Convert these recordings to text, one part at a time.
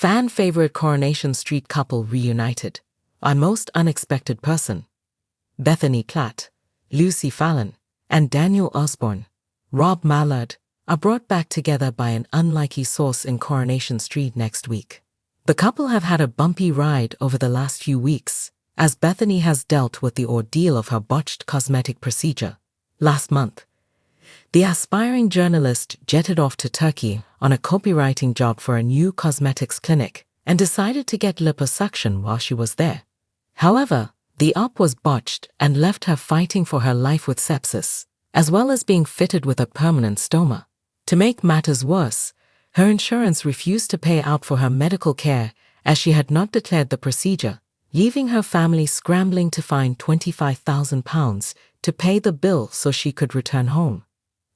Fan favorite Coronation Street couple reunited. Our most unexpected person. Bethany Platt, Lucy Fallon, and Daniel Osborne, Rob Mallard, are brought back together by an unlikely source in Coronation Street next week. The couple have had a bumpy ride over the last few weeks, as Bethany has dealt with the ordeal of her botched cosmetic procedure. Last month, the aspiring journalist jetted off to Turkey on a copywriting job for a new cosmetics clinic and decided to get liposuction while she was there. However, the op was botched and left her fighting for her life with sepsis, as well as being fitted with a permanent stoma. To make matters worse, her insurance refused to pay out for her medical care as she had not declared the procedure, leaving her family scrambling to find £25,000 to pay the bill so she could return home.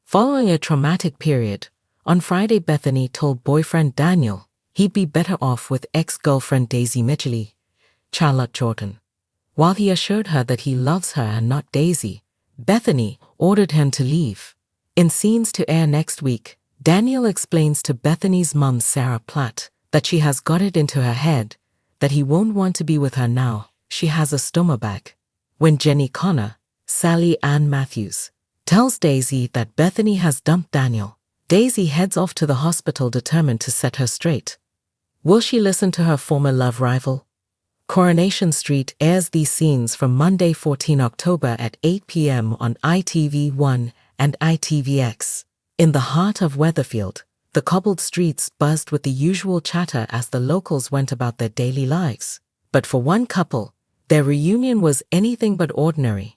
Following a traumatic period, on Friday Bethany told boyfriend Daniel he'd be better off with ex-girlfriend Daisy Mitchell, Charlotte Jordan. While he assured her that he loves her and not Daisy, Bethany ordered him to leave. In scenes to air next week, Daniel explains to Bethany's mum Sarah Platt that she has got it into her head that he won't want to be with her now she has a stoma bag. When Jenny Connor, Sally Ann Matthews, tells Daisy that Bethany has dumped Daniel, Daisy heads off to the hospital determined to set her straight. Will she listen to her former love rival? Coronation Street airs these scenes from Monday 14 October at 8 p.m. on ITV1 and ITVX. In the heart of Weatherfield, the cobbled streets buzzed with the usual chatter as the locals went about their daily lives. But for one couple, their reunion was anything but ordinary.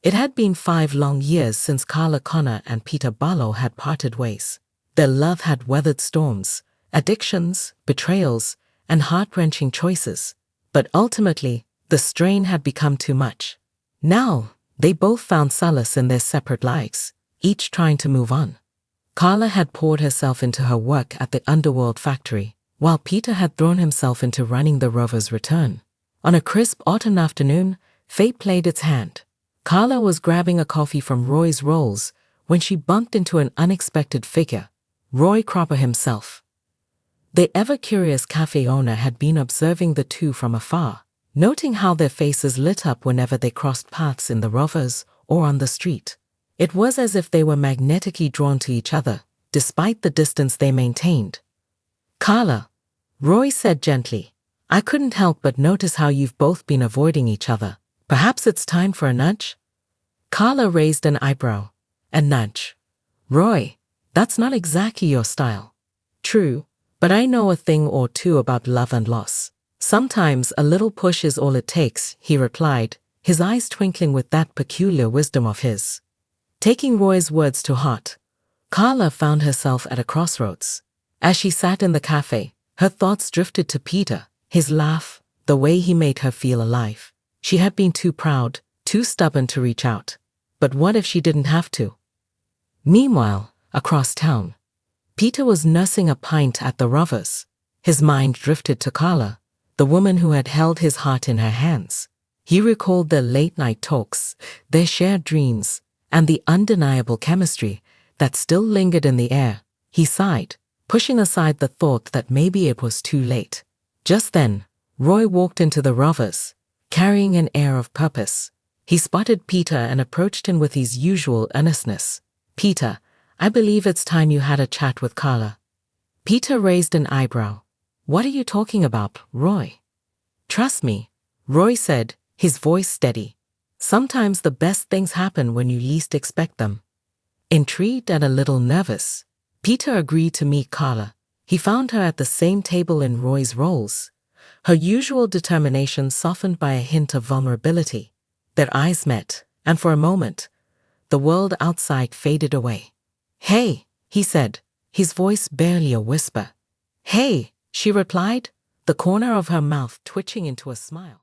It had been 5 long years since Carla Connor and Peter Barlow had parted ways. Their love had weathered storms, addictions, betrayals, and heart-wrenching choices. But ultimately, the strain had become too much. Now, they both found solace in their separate lives, each trying to move on. Carla had poured herself into her work at the Underworld factory, while Peter had thrown himself into running the Rover's Return. On a crisp autumn afternoon, fate played its hand. Carla was grabbing a coffee from Roy's Rolls when she bumped into an unexpected figure, Roy Cropper himself. The ever-curious cafe owner had been observing the two from afar, noting how their faces lit up whenever they crossed paths in the Rovers or on the street. It was as if they were magnetically drawn to each other, despite the distance they maintained. "Carla," Roy said gently, "I couldn't help but notice how you've both been avoiding each other. Perhaps it's time for a nudge?" Carla raised an eyebrow. "A nudge? Roy, that's not exactly your style." "True, but I know a thing or two about love and loss. Sometimes a little push is all it takes," he replied, his eyes twinkling with that peculiar wisdom of his. Taking Roy's words to heart, Carla found herself at a crossroads. As she sat in the cafe, her thoughts drifted to Peter, his laugh, the way he made her feel alive. She had been too proud, too stubborn to reach out. But what if she didn't have to? Meanwhile, across town, Peter was nursing a pint at the Rovers. His mind drifted to Carla, the woman who had held his heart in her hands. He recalled their late-night talks, their shared dreams, and the undeniable chemistry that still lingered in the air. He sighed, pushing aside the thought that maybe it was too late. Just then, Roy walked into the Rovers, carrying an air of purpose. He spotted Peter and approached him with his usual earnestness. "Peter, I believe it's time you had a chat with Carla." Peter raised an eyebrow. "What are you talking about, Roy?" "Trust me," Roy said, his voice steady. "Sometimes the best things happen when you least expect them." Intrigued and a little nervous, Peter agreed to meet Carla. He found her at the same table in Roy's Rolls, her usual determination softened by a hint of vulnerability. Their eyes met, and for a moment, the world outside faded away. "Hey," he said, his voice barely a whisper. "Hey," she replied, the corner of her mouth twitching into a smile.